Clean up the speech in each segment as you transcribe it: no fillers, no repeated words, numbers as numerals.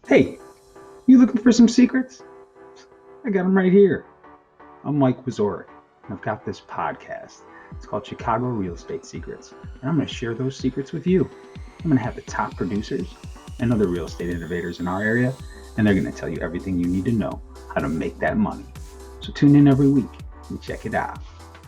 Hey, you looking for some secrets? I got them right here. I'm Wieczorek, and I've got this podcast. It's called Chicago Real Estate Secrets, and I'm going to share those secrets with you. I'm going to have the top producers and other real estate innovators in our area, and they're going to tell you everything you need to know how to make that money. So tune in every week and check it out.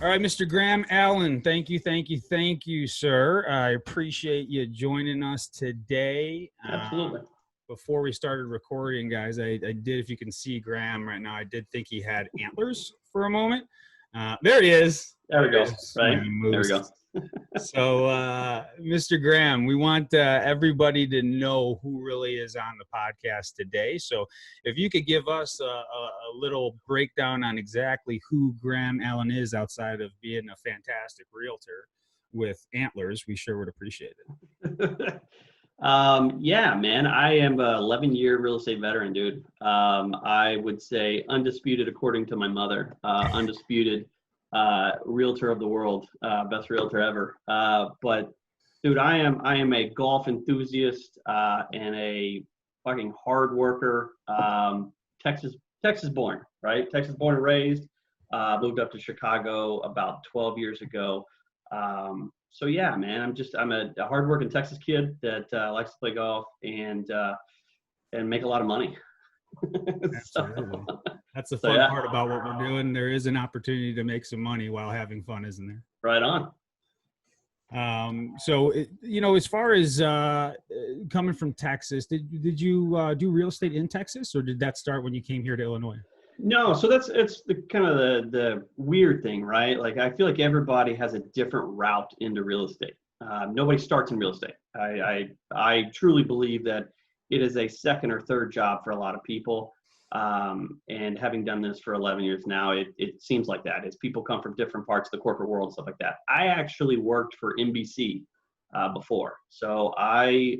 All right, Mr. Graham Allen, thank you, sir. I appreciate you joining us today. Absolutely. Before we started recording, guys, I did, if you can see Graham right now, I did think he had antlers for a moment. There he is. There we go. Right. There we go. So, Mr. Graham, we want everybody to know who really is on the podcast today. So if you could give us a little breakdown on exactly who Graham Allen is outside of being a fantastic realtor with antlers, we sure would appreciate it. Yeah, man, I am a 11-year real estate veteran, dude. I would say undisputed, according to my mother, undisputed realtor of the world, best realtor ever. But dude, I am a golf enthusiast and a fucking hard worker. Texas born, right? Texas born and raised. Moved up to Chicago about 12 years ago. So yeah, man, I'm a hardworking Texas kid that likes to play golf and make a lot of money. Absolutely. That's the fun part about what we're doing. There is an opportunity to make some money while having fun, isn't there? Right on. So, as far as coming from Texas, did you do real estate in Texas, or did that start when you came here to Illinois? No, so it's the kind of the weird thing, right? Like I feel like everybody has a different route into real estate. Nobody starts in real estate. I truly believe that it is a second or third job for a lot of people. And having done this for 11 years now, it seems like that. As people come from different parts of the corporate world and stuff like that. I actually worked for NBC before. So I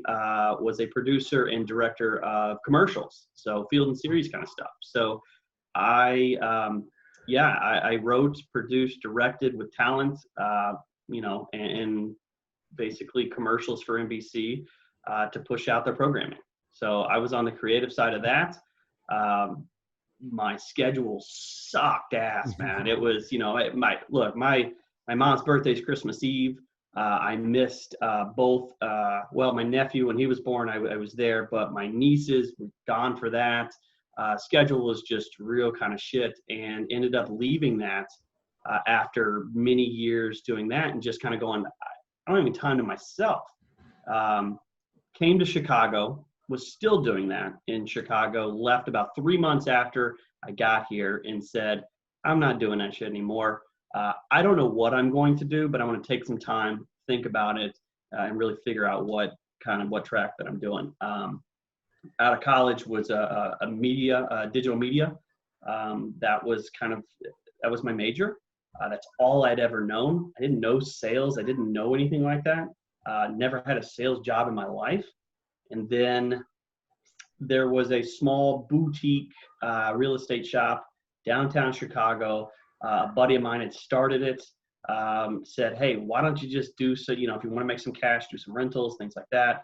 was a producer and director of commercials, so field and series kind of stuff. So I wrote, produced, directed with talent, and basically commercials for NBC to push out their programming. So I was on the creative side of that. My schedule sucked ass, man. It was, my mom's birthday is Christmas Eve. I missed both, my nephew, when he was born, I was there, but my nieces were gone for that. Schedule was just real kind of shit, and ended up leaving that after many years doing that and just kind of going, I don't have any time to myself. Came to Chicago, was still doing that in Chicago, left about 3 months after I got here and said, I'm not doing that shit anymore. I don't know what I'm going to do, but I want to take some time, think about it, and really figure out what track that I'm doing. Out of college was a digital media. That was my major. That's all I'd ever known. I didn't know sales. I didn't know anything like that. Never had a sales job in my life. And then there was a small boutique real estate shop downtown Chicago. A buddy of mine had started it. Said, hey, why don't you just do so, if you want to make some cash, do some rentals, things like that.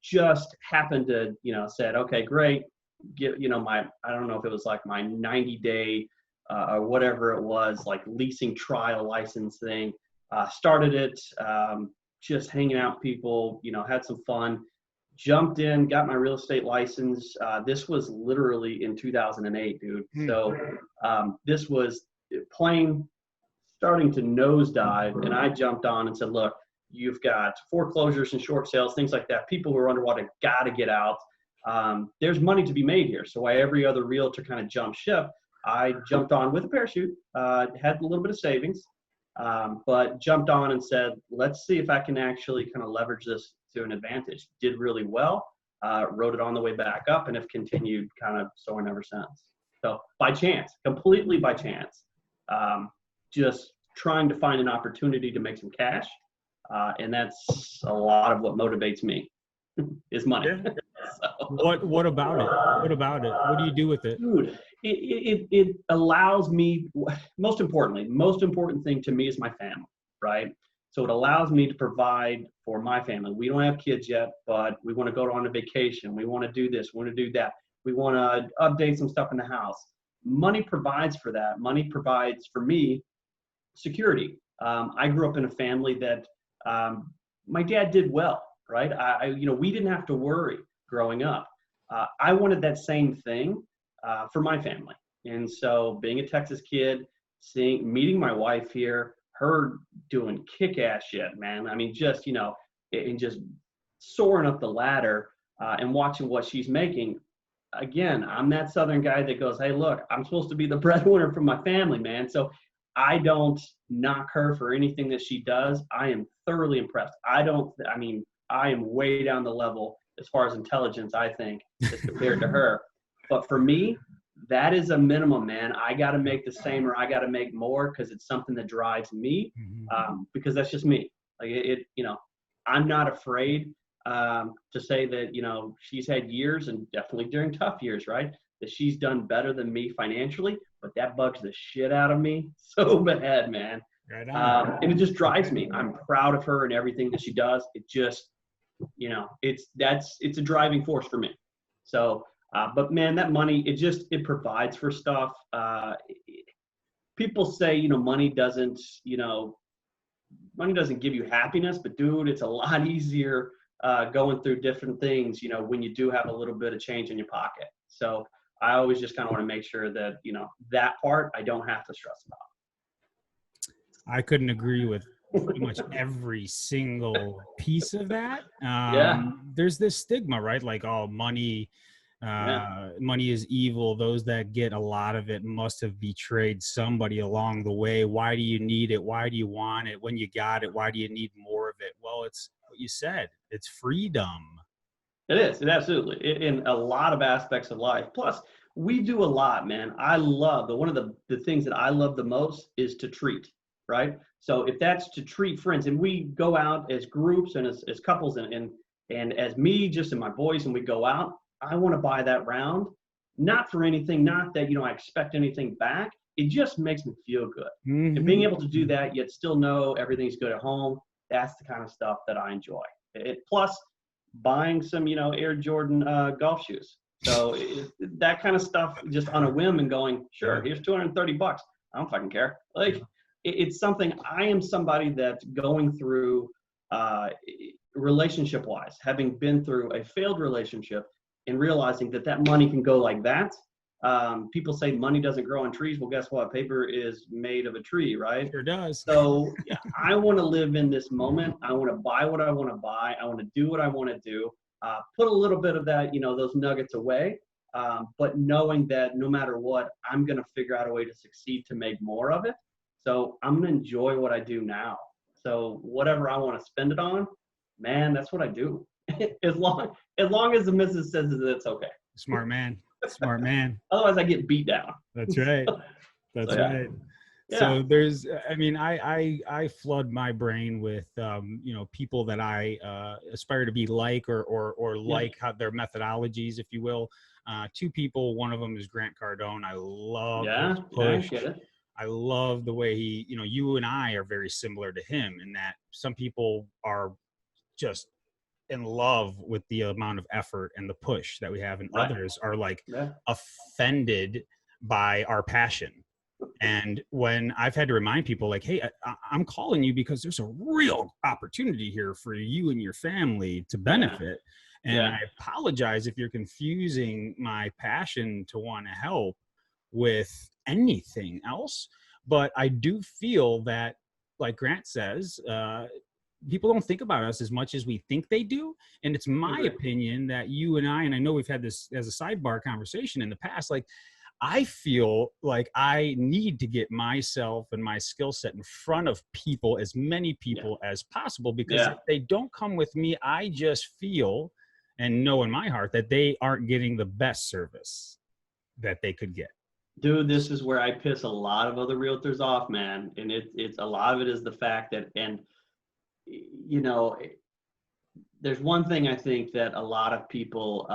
Just happened to, said, okay, great. Get, I don't know if it was like my 90-day or whatever it was, like leasing trial license thing. Started it, just hanging out with people, had some fun. Jumped in, got my real estate license. This was literally in 2008, dude. So this was plane starting to nosedive, and I jumped on and said, look, you've got foreclosures and short sales, things like that. People who are underwater got to get out. There's money to be made here. So while every other realtor kind of jumped ship, I jumped on with a parachute, had a little bit of savings, but jumped on and said, let's see if I can actually kind of leverage this to an advantage. Did really well, wrote it on the way back up, and have continued kind of soaring ever since. So by chance, completely by chance, just trying to find an opportunity to make some cash. And that's a lot of what motivates me is money. Yeah. So. What about it? What do you do with it? Dude, it allows me, most important thing to me is my family, right? So it allows me to provide for my family. We don't have kids yet, but we want to go on a vacation. We want to do this. We want to do that. We want to update some stuff in the house. Money provides for that. Money provides for me security. I grew up in a family that my dad did well, right? We didn't have to worry growing up. I wanted that same thing for my family. And so being a Texas kid, meeting my wife here, her doing kick-ass shit, man. I mean, just, and just soaring up the ladder and watching what she's making. Again, I'm that Southern guy that goes, hey, look, I'm supposed to be the breadwinner for my family, man. So I don't knock her for anything that she does. I am thoroughly impressed. I am way down the level as far as intelligence, I think, as compared to her. But for me, that is a minimum, man. I got to make the same, or I got to make more, because it's something that drives me, because that's just me. Like I'm not afraid to say that, she's had years, and definitely during tough years, right, that she's done better than me financially, but that bugs the shit out of me so bad, man. Right on. And it just drives me. I'm proud of her and everything that she does. It just, it's a driving force for me. So, but man, that money, it provides for stuff. People say, money doesn't give you happiness, but dude, it's a lot easier going through different things, when you do have a little bit of change in your pocket. So I always just kind of want to make sure that, that part I don't have to stress about. I couldn't agree with pretty much every single piece of that. There's this stigma, right? Like, oh, money is evil. Those that get a lot of it must have betrayed somebody along the way. Why do you need it? Why do you want it? When you got it, why do you need more of it? Well, it's what you said. It's freedom. It is. It absolutely. In a lot of aspects of life. Plus, we do a lot, man. I love, one of the things that I love the most is to treat, right? So if that's to treat friends, and we go out as groups and as couples and as me, just and my boys, and we go out, I want to buy that round, not for anything, not that, I expect anything back. It just makes me feel good. And being able to do that, yet still know everything's good at home, that's the kind of stuff that I enjoy. Plus buying some, Air Jordan golf shoes. So that kind of stuff, just on a whim, and going, sure, here's $230. I don't fucking care. Like, it's something. I am somebody that's going through relationship wise, having been through a failed relationship, and realizing that money can go like that. People say money doesn't grow on trees. Well, guess what? Paper is made of a tree, right? Sure does. So I want to live in this moment. I want to buy what I want to buy. I want to do what I want to do. Put a little bit of that, those nuggets away. But knowing that no matter what, I'm going to figure out a way to succeed to make more of it. So I'm going to enjoy what I do now. So whatever I want to spend it on, man, that's what I do. as long as the missus says that it's okay. Smart man. Smart man. Otherwise I get beat down. That's right. That's right. Yeah. So there's, I flood my brain with, people that I aspire to be like, or like how their methodologies, if you will. Two people, one of them is Grant Cardone. I love his push. I get it. I love the way he, you and I are very similar to him in that some people are just in love with the amount of effort and the push that we have, and others are like offended by our passion. And when I've had to remind people, like, hey, I'm calling you because there's a real opportunity here for you and your family to benefit. And I apologize if you're confusing my passion to want to help with anything else. But I do feel that, like Grant says, people don't think about us as much as we think they do. And it's my opinion that you and I know we've had this as a sidebar conversation in the past, like, I feel like I need to get myself and my skill set in front of people, as many people as possible, because if they don't come with me, I just feel and know in my heart that they aren't getting the best service that they could get. Dude, this is where I piss a lot of other realtors off, man. And it's a lot of it is the fact that, and there's one thing I think that a lot of people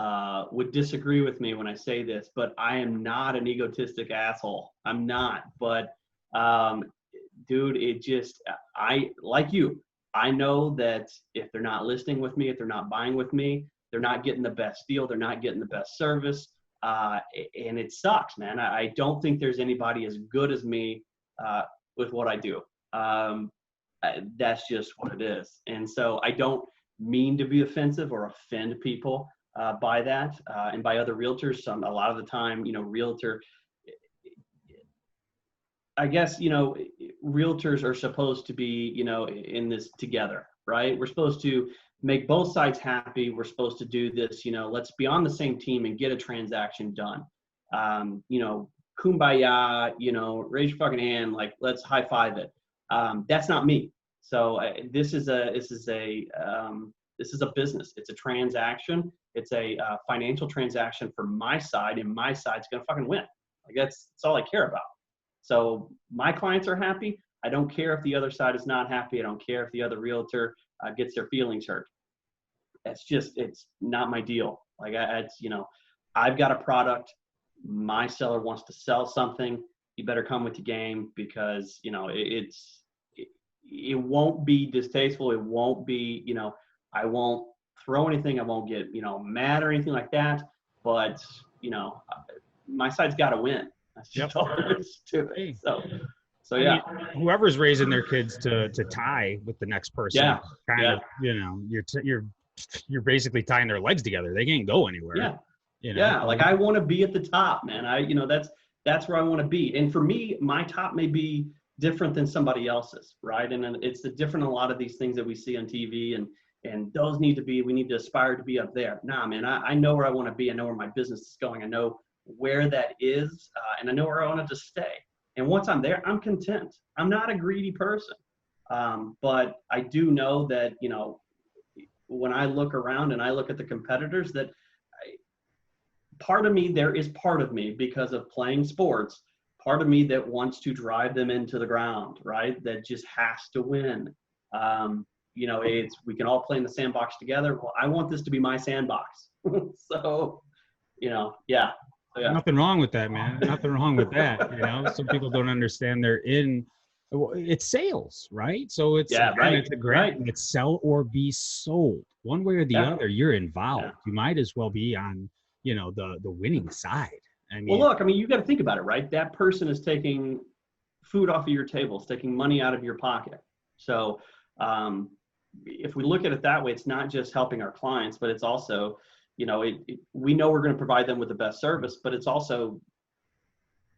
would disagree with me when I say this, but I am not an egotistic asshole. I'm not. But dude, like you, I know that if they're not listing with me, if they're not buying with me, they're not getting the best deal. They're not getting the best service. And it sucks, man. I don't think there's anybody as good as me with what I do. That's just what it is. And so I don't mean to be offensive or offend people by that and by other realtors. A lot of the time, realtor, I guess, realtors are supposed to be, in this together, right? We're supposed to make both sides happy. We're supposed to do this, let's be on the same team and get a transaction done. Kumbaya, raise your fucking hand, like, let's high five it. That's not me. So this is a business. It's a transaction. It's a financial transaction for my side, and my side's going to fucking win. Like that's all I care about. So my clients are happy. I don't care if the other side is not happy. I don't care if the other realtor gets their feelings hurt. It's not my deal. Like I've got a product. My seller wants to sell something. You better come with the game because, it won't be distasteful. It won't be, I won't throw anything. I won't get, mad or anything like that. But, my side's got to win. That's just all there is to it. So yeah. I mean, whoever's raising their kids to tie with the next person, you're basically tying their legs together. They can't go anywhere. Yeah. Yeah. Like I want to be at the top, man. That's where I want to be. And for me, my top may be different than somebody else's, right? And it's different a lot of these things that we see on TV and those we need to aspire to be up there. Nah, man, I know where I want to be. I know where my business is going. I know where that is, and I know where I want it to stay. And once I'm there, I'm content. I'm not a greedy person. But I do know that, when I look around and I look at the competitors, that there is part of me because of playing sports, part of me that wants to drive them into the ground, right? That just has to win. We can all play in the sandbox together. Well, I want this to be my sandbox. So, yeah. Nothing wrong with that, man. Nothing wrong with that. Some people don't understand it's sales, right? So it's it's a grant. Right. It's sell or be sold. One way or the other, you're involved. Yeah. You might as well be on, the winning side. Well, look, you got to think about it, right? That person is taking food off of your table, it's taking money out of your pocket. So if we look at it that way, it's not just helping our clients, but it's also, we know we're going to provide them with the best service, but it's also,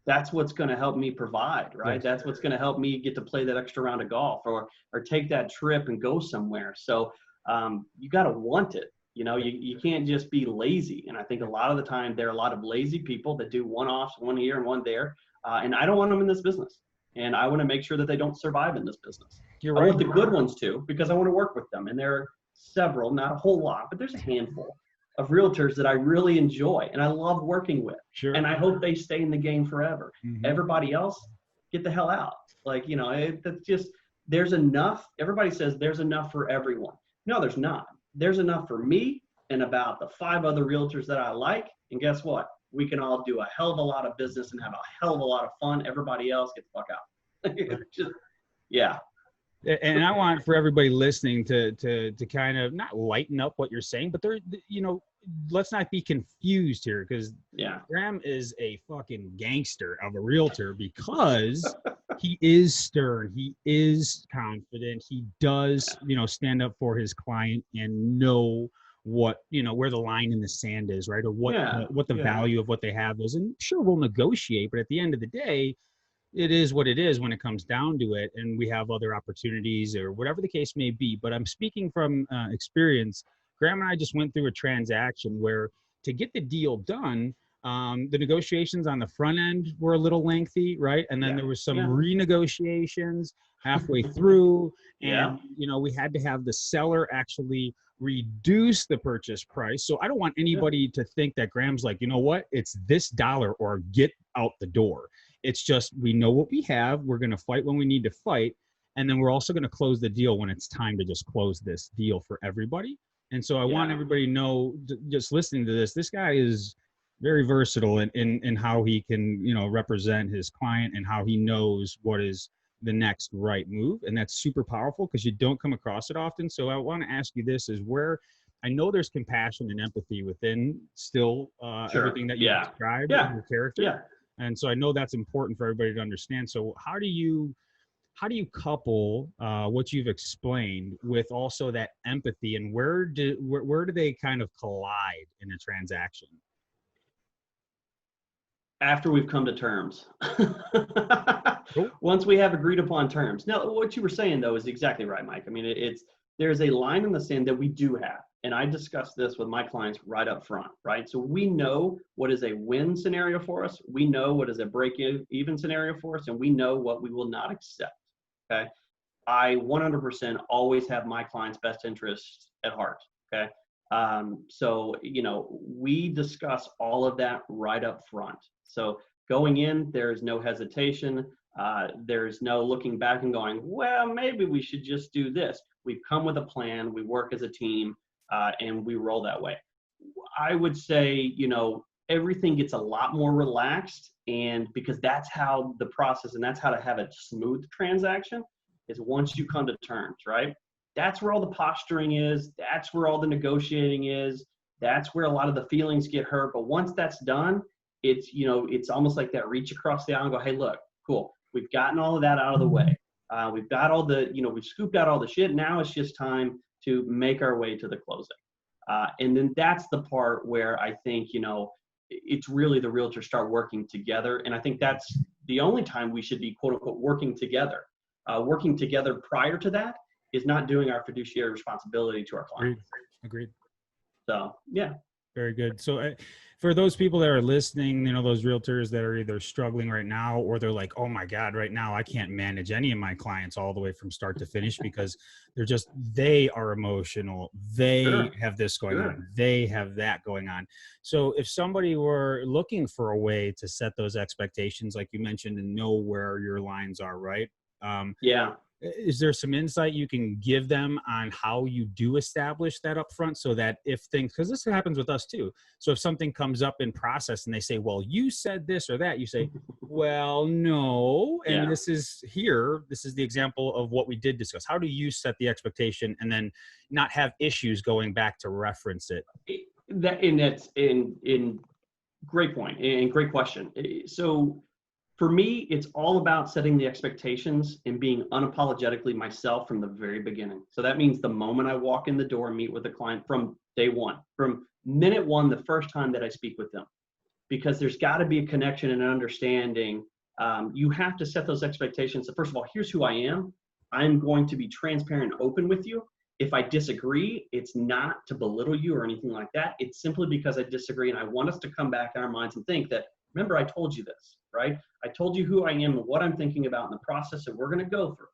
that's what's going to help me provide, right? Yes. That's what's going to help me get to play that extra round of golf or take that trip and go somewhere. So you got to want it. You can't just be lazy. And I think a lot of the time there are a lot of lazy people that do one-offs, one here and one there. And I don't want them in this business. And I want to make sure that they don't survive in this business. You're right. I want the good ones too, because I want to work with them. And there are several, not a whole lot, but there's a handful of realtors that I really enjoy and I love working with. Sure. And I hope they stay in the game forever. Mm-hmm. Everybody else, get the hell out. Like, that's just, there's enough. Everybody says there's enough for everyone. No, there's not. There's enough for me and about the 5 other realtors that I like. And guess what? We can all do a hell of a lot of business and have a hell of a lot of fun. Everybody else, get the fuck out. Just, yeah. And I want for everybody listening to kind of not lighten up what you're saying, but let's not be confused here, because Graham is a fucking gangster of a realtor because he is stern, he is confident, he does stand up for his client and know what where the line in the sand is, right? Or what the value of what they have is. And sure, we'll negotiate, but at the end of the day, it is what it is when it comes down to it, and we have other opportunities or whatever the case may be. But I'm speaking from experience. Graham and I just went through a transaction where to get the deal done, the negotiations on the front end were a little lengthy, right? And then there was some renegotiations halfway through, and we had to have the seller actually reduce the purchase price. So I don't want anybody to think that Graham's like, it's this dollar or get out the door. It's just, we know what we have. We're going to fight when we need to fight. And then we're also going to close the deal when it's time to just close this deal for everybody. And so I want everybody to know, just listening to this guy is very versatile in how he can, represent his client and how he knows what is, the next right move. And that's super powerful because you don't come across it often. So I want to ask you this, is where I know there's compassion and empathy within still everything that you described in your character. Yeah. And so I know that's important for everybody to understand. So how do you couple what you've explained with also that empathy, and where do they kind of collide in a transaction? After we've come to terms. Cool. Once we have agreed upon terms. Now, what you were saying though is exactly right, Mike. I mean, there's a line in the sand that we do have. And I discuss this with my clients right up front, right? So we know what is a win scenario for us. We know what is a break-even scenario for us, and we know what we will not accept, okay? I 100% always have my client's best interest at heart, okay? So, we discuss all of that right up front. So going in, there's no hesitation. There's no looking back and going, well, maybe we should just do this. We've come with a plan. We work as a team, and we roll that way. I would say, everything gets a lot more relaxed, and because that's how the process, and that's how to have a smooth transaction, is once you come to terms, right? That's where all the posturing is. That's where all the negotiating is. That's where a lot of the feelings get hurt. But once that's done, it's almost like that reach across the aisle and go, hey, look, cool. We've gotten all of that out of the way. We've got all the, we've scooped out all the shit. Now it's just time to make our way to the closing. And then that's the part where I think, it's really the realtors start working together. And I think that's the only time we should be, quote unquote, working together. Working together prior to that is not doing our fiduciary responsibility to our clients. Agreed. So, yeah. Very good. So for those people that are listening, those realtors that are either struggling right now, or they're like, oh my God, right now I can't manage any of my clients all the way from start to finish because they are emotional. They have this going on. They have that going on. So if somebody were looking for a way to set those expectations, like you mentioned, and know where your lines are, right? Is there some insight you can give them on how you do establish that up front, so that if things, because this happens with us too. So if something comes up in process and they say, well, you said this or that, you say, well, no. And this is the example of what we did discuss. How do you set the expectation and then not have issues going back to reference it? That's in great point and great question. So for me, it's all about setting the expectations and being unapologetically myself from the very beginning. So that means the moment I walk in the door and meet with the client, from day one, from minute one, the first time that I speak with them, because there's got to be a connection and an understanding. You have to set those expectations. So first of all, here's who I am. I'm going to be transparent and open with you. If I disagree, it's not to belittle you or anything like that. It's simply because I disagree, and I want us to come back in our minds and think that, remember, I told you this, right? I told you who I am and what I'm thinking about in the process that we're going to go through.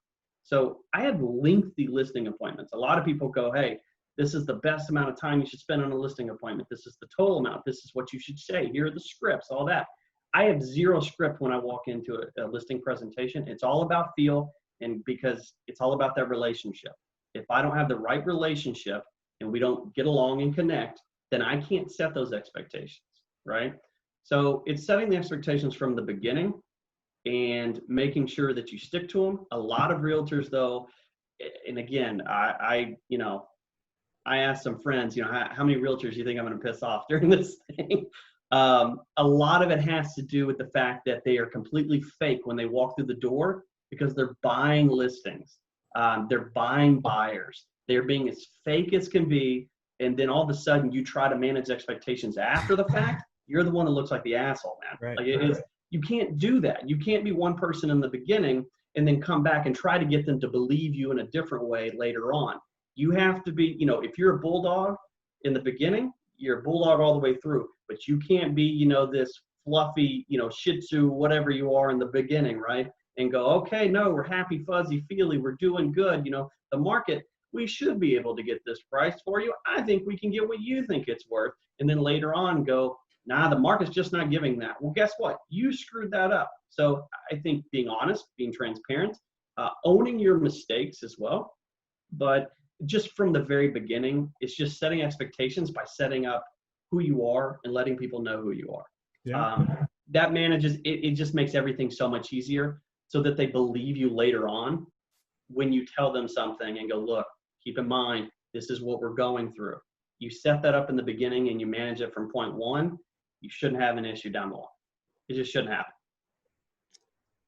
So I have lengthy listing appointments. A lot of people go, hey, this is the best amount of time you should spend on a listing appointment. This is the total amount. This is what you should say. Here are the scripts, all that. I have zero script when I walk into a listing presentation. It's all about feel, and because it's all about that relationship. If I don't have the right relationship and we don't get along and connect, then I can't set those expectations, right? So it's setting the expectations from the beginning and making sure that you stick to them. A lot of realtors though, and again, I asked some friends, how many realtors do you think I'm going to piss off during this thing? A lot of it has to do with the fact that they are completely fake when they walk through the door, because they're buying listings. They're buying buyers. They're being as fake as can be. And then all of a sudden you try to manage expectations after the fact. You're the one that looks like the asshole, man. Right. Like it is, you can't do that. You can't be one person in the beginning and then come back and try to get them to believe you in a different way later on. You have to be, if you're a bulldog in the beginning, you're a bulldog all the way through, but you can't be, this fluffy, Shih Tzu, whatever you are in the beginning, right? And go, okay, no, we're happy, fuzzy, feely, we're doing good. The market, we should be able to get this price for you. I think we can get what you think it's worth. And then later on go, nah, the market's just not giving that. Well, guess what? You screwed that up. So I think being honest, being transparent, owning your mistakes as well. But just from the very beginning, it's just setting expectations by setting up who you are and letting people know who you are. Yeah. That manages, it just makes everything so much easier. so that they believe you later on when you tell them something and go, look, keep in mind, this is what we're going through. You set that up in the beginning and you manage it from point one, you shouldn't have an issue down the line. It just shouldn't happen.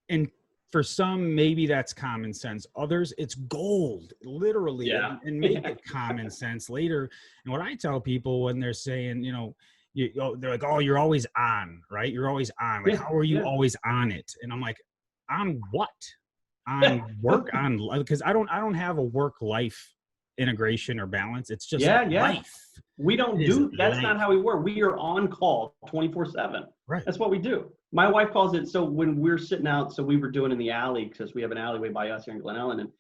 And for some, maybe that's common sense. Others, it's gold, literally. Yeah. And make it common sense later. And what I tell people when they're saying, they're like, oh, you're always on, right? You're always on. Like, how are you always on it? And I'm like, on what? On work, on, because I don't have a work-life integration or balance. It's just life. We don't do, that's not how we work. We are on call 24/7. Right. That's what we do. My wife calls it, so when we're sitting out, so we were doing in the alley, because we have an alleyway by us here in Glen Ellen,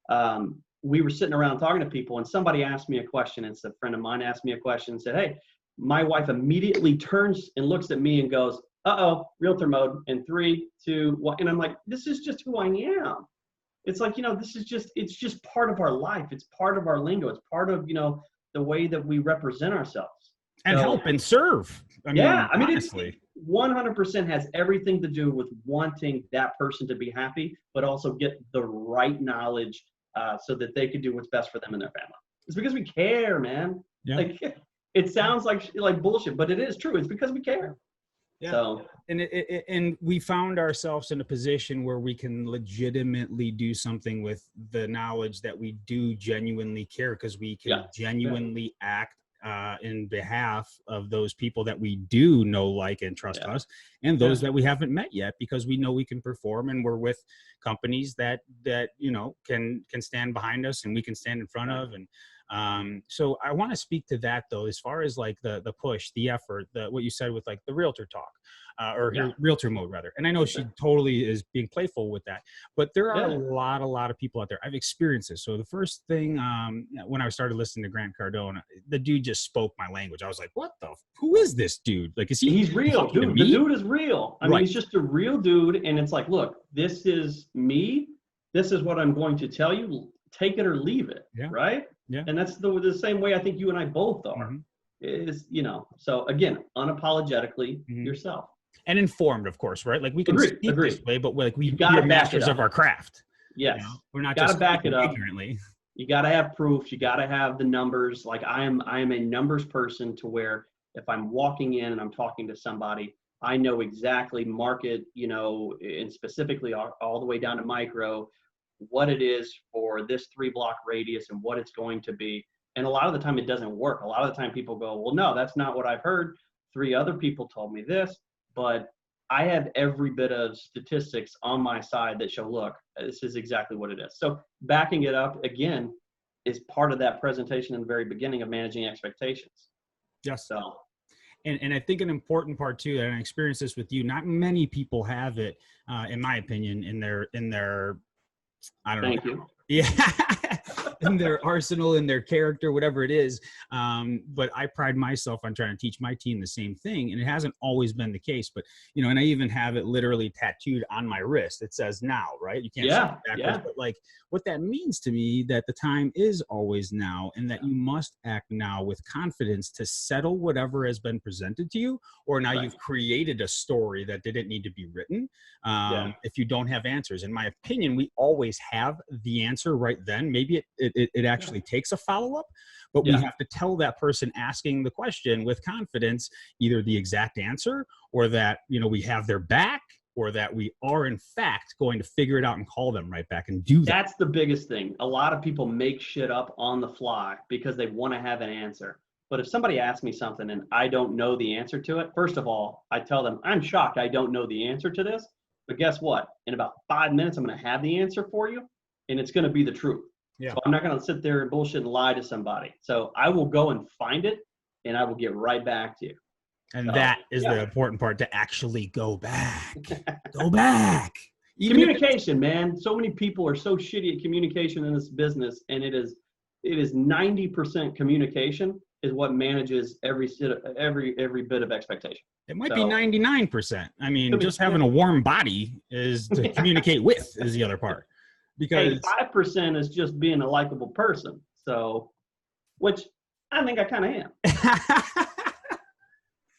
and we were sitting around talking to people, and somebody asked me a question. It's a friend of mine asked me a question and said, hey, my wife immediately turns and looks at me and goes, uh-oh, realtor mode, in 3, 2, 1. And I'm like, this is just who I am. It's like, this is just, it's just part of our life. It's part of our lingo. It's part of, the way that we represent ourselves. And help and serve. Honestly. It 100% has everything to do with wanting that person to be happy, but also get the right knowledge so that they can do what's best for them and their family. It's because we care, man. Yeah. Like, it sounds like bullshit, but it is true. It's because we care. Yeah. So, and we found ourselves in a position where we can legitimately do something with the knowledge that we do genuinely care, because we can genuinely act in behalf of those people that we do know, like, and trust us, and those that we haven't met yet, because we know we can perform, and we're with companies that can stand behind us and we can stand in front of. And so I want to speak to that, though, as far as like the push, the effort, what you said with like the realtor talk, realtor mode rather. And I know she totally is being playful with that, but there are a lot of people out there. I've experienced this. So the first thing, when I started listening to Grant Cardone, the dude just spoke my language. I was like, who is this dude? Like, is he? He's real, dude. The dude is real. I mean, he's just a real dude. And it's like, look, this is me. This is what I'm going to tell you. Take it or leave it. Yeah. Right. Yeah. And that's the same way I think you and I both are. Is, so again, unapologetically yourself. And informed, of course, right? Like, we can speak this way, but like, we got are masters of our craft. Yes. We're not just back it up ignorantly. You got to have proof. You got to have the numbers. Like, I am a numbers person, to where if I'm walking in and I'm talking to somebody, I know exactly market, and specifically all the way down to micro, what it is for this 3-block radius and what it's going to be. And a lot of the time it doesn't work. A lot of the time people go, well, no, that's not what I've heard. 3 other people told me this, but I have every bit of statistics on my side that show, look, this is exactly what it is. So backing it up again is part of that presentation in the very beginning of managing expectations. Yes. So, and I think an important part too, and I experienced this with you, not many people have it, in my opinion, in their I don't know. Thank you. Yeah. In their arsenal, in their character, whatever it is. But I pride myself on trying to teach my team the same thing. And it hasn't always been the case, but and I even have it literally tattooed on my wrist. It says now, right? You can't say it backwards, but like, what that means to me, that the time is always now, and that you must act now with confidence to settle whatever has been presented to you, or now you've created a story that didn't need to be written. If you don't have answers, in my opinion, we always have the answer right then. Maybe it actually takes a follow-up, but we have to tell that person asking the question with confidence, either the exact answer, or that, we have their back, or that we are in fact going to figure it out and call them right back and do that. That's the biggest thing. A lot of people make shit up on the fly because they want to have an answer. But if somebody asks me something and I don't know the answer to it, first of all, I tell them, I'm shocked I don't know the answer to this. But guess what? In about 5 minutes, I'm going to have the answer for you, and it's going to be the truth. Yeah. So I'm not going to sit there and bullshit and lie to somebody. So I will go and find it, and I will get right back to you. And that is the important part, to actually go back. Go back. Communication, man. So many people are so shitty at communication in this business, and it is 90% communication is what manages every bit of expectation. It might be 99%. I mean, just having a warm body is to communicate with is the other part. Because 5% is just being a likable person. So, which I think I kind of am.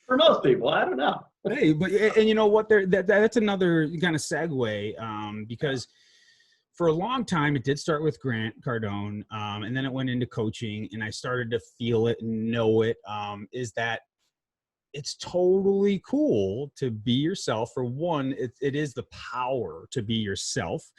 For most people, I don't know. Hey, but and you know what? That's another kind of segue, because for a long time it did start with Grant Cardone, and then it went into coaching, and I started to feel it and know it. Is that it's totally cool to be yourself. For one, it is the power to be yourself,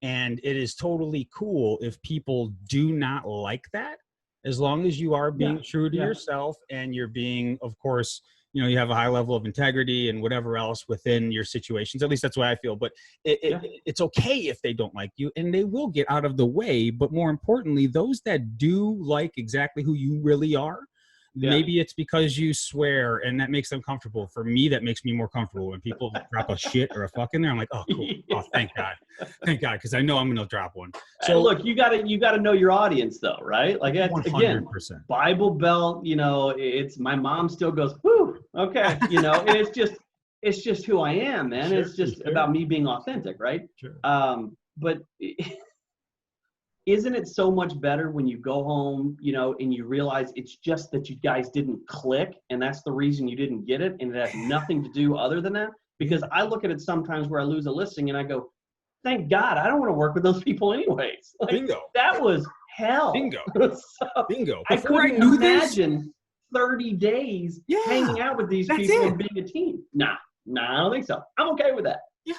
and it is totally cool if people do not like that, as long as you are being true to yourself and you're being, of course, you have a high level of integrity and whatever else within your situations. At least that's what I feel. But it's okay if they don't like you, and they will get out of the way. But more importantly, those that do like exactly who you really are, maybe it's because you swear and that makes them comfortable. For me, that makes me more comfortable when people drop a shit or a fuck in there. I'm like, oh, cool. Oh, thank God, because I know I'm gonna drop one. So look, you gotta know your audience, though, right? Like, again, 100%. Bible Belt. It's my mom still goes, whoo, okay, and it's just who I am, man. Sure, it's just about me being authentic, right? Sure. But isn't it so much better when you go home, and you realize it's just that you guys didn't click, and that's the reason you didn't get it, and it has nothing to do other than that? Because I look at it sometimes where I lose a listing and I go, thank God, I don't want to work with those people anyways. Like, Bingo. That was hell. Bingo. So Bingo. I Before couldn't imagine 30 days hanging out with these people and being a team. Nah, I don't think so. I'm okay with that. Yeah.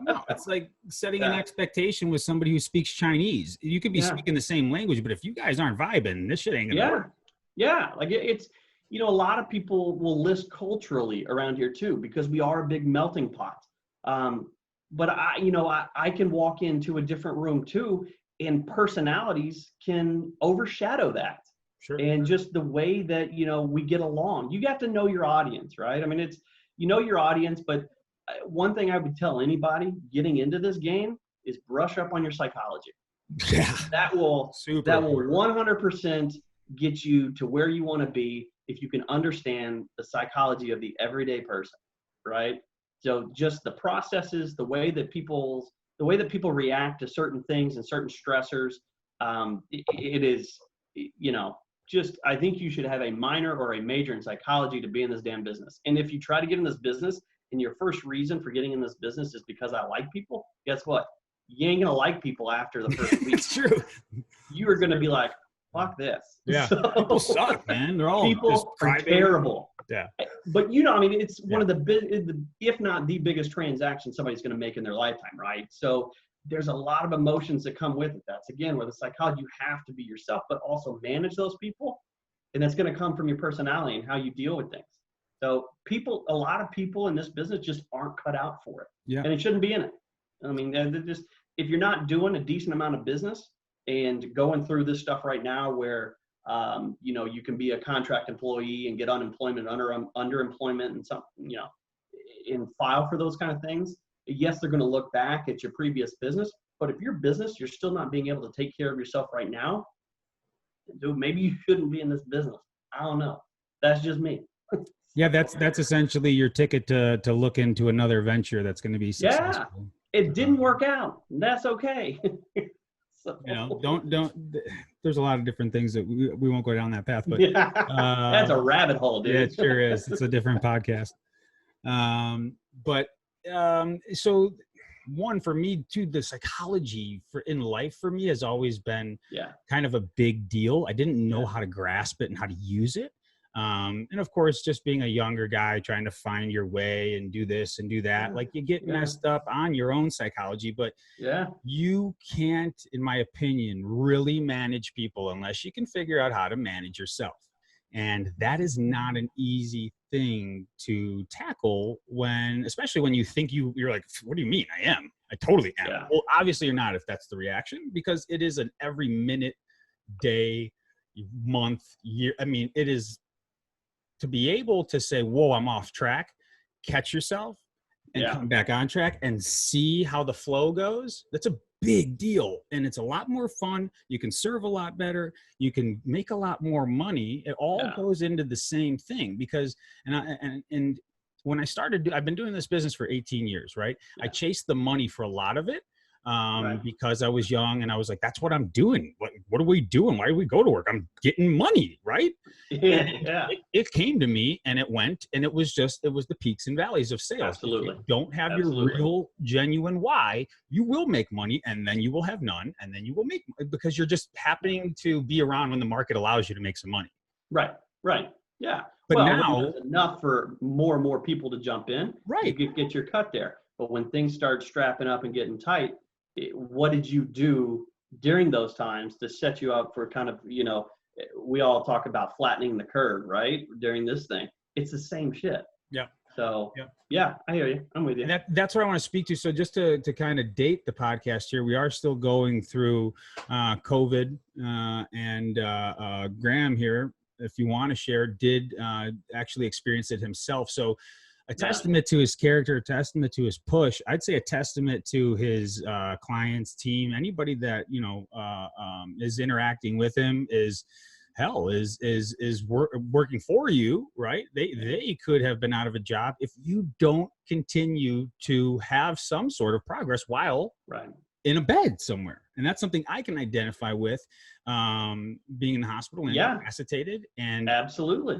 No, it's like setting an expectation with somebody who speaks Chinese. You could be speaking the same language, but if you guys aren't vibing, this shit ain't gonna work. Yeah. Like it's, a lot of people will list culturally around here too, because we are a big melting pot. But I can walk into a different room too, and personalities can overshadow that. Sure. And just the way that, we get along. You got to know your audience, right? I mean, it's, your audience, but one thing I would tell anybody getting into this game is brush up on your psychology. Yeah. That will 100% get you to where you want to be if you can understand the psychology of the everyday person, right? So just the processes, the way that people react to certain things and certain stressors, it is, just, I think you should have a minor or a major in psychology to be in this damn business. And if you try to get in this business and your first reason for getting in this business is because I like people, guess what? You ain't gonna like people after the first week. It's true. You are gonna be like, fuck this. Yeah. So, people suck, man. They're all people are terrible. Yeah. But it's one of the if not the biggest transaction somebody's gonna make in their lifetime, right? So there's a lot of emotions that come with it. That's again where the psychology, you have to be yourself, but also manage those people. And that's gonna come from your personality and how you deal with things. So a lot of people in this business just aren't cut out for it. Yeah. And it shouldn't be in it. I mean, if you're not doing a decent amount of business and going through this stuff right now where, you can be a contract employee and get unemployment, underemployment and something, and file for those kind of things. Yes, they're going to look back at your previous business, but if your business, you're still not being able to take care of yourself right now, dude, maybe you shouldn't be in this business. I don't know. That's just me. Yeah, that's essentially your ticket to look into another venture that's going to be successful. Yeah, it didn't work out. That's okay. So. Don't. There's a lot of different things that we won't go down that path, but that's a rabbit hole, dude. Yeah, it sure is. It's a different podcast. So one for me too, the psychology in life for me has always been kind of a big deal. I didn't know how to grasp it and how to use it. And of course, just being a younger guy trying to find your way and do this and do that, like you get messed up on your own psychology, but you can't, in my opinion, really manage people unless you can figure out how to manage yourself. And that is not an easy thing to tackle especially when you think you're like, what do you mean? I totally am. Yeah. Well, obviously you're not if that's the reaction, because it is an every minute, day, month, year. I mean, it is to be able to say, whoa, I'm off track, catch yourself and come back on track and see how the flow goes. That's a big deal. And it's a lot more fun. You can serve a lot better. You can make a lot more money. It all goes into the same thing because, and when I started, I've been doing this business for 18 years, right? I chased the money for a lot of it. because I was young and I was like, that's what I'm doing. What are we doing? Why do we go to work? I'm getting money, right? Yeah. It came to me and it went, and it was the peaks and valleys of sales. Absolutely. If you don't have your real, genuine why, you will make money, and then you will have none, and then you will make, because you're just happening to be around when the market allows you to make some money. Right. Yeah. But well, now when there's enough for more and more people to jump in, right, you get your cut there. But when things start strapping up and getting tight, what did you do during those times to set you up for kind of, we all talk about flattening the curve, right? During this thing, it's the same shit. Yeah. So yeah, I hear you. I'm with you. And that's what I want to speak to. So just to kind of date the podcast here, we are still going through COVID, and Graham here, if you want to share, did actually experience it himself. So a testament to his character, a testament to his push. I'd say a testament to his clients, team, anybody that is interacting with him is working for you, right? They could have been out of a job if you don't continue to have some sort of progress while in a bed somewhere. And that's something I can identify with, being in the hospital and incapacitated. And absolutely,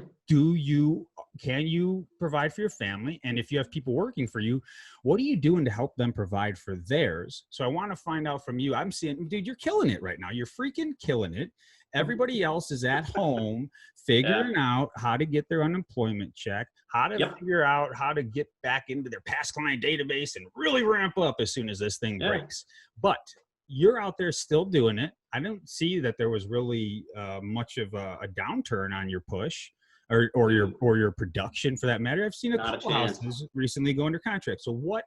can you provide for your family? And if you have people working for you, what are you doing to help them provide for theirs? So I want to find out from you. I'm seeing, dude, you're killing it right now. You're freaking killing it. Everybody else is at home figuring out how to get their unemployment check, how to figure out how to get back into their past client database and really ramp up as soon as this thing breaks. But you're out there still doing it. I don't see that there was really much of a downturn on your push or your production, for that matter. I've seen a couple houses recently go under contract. So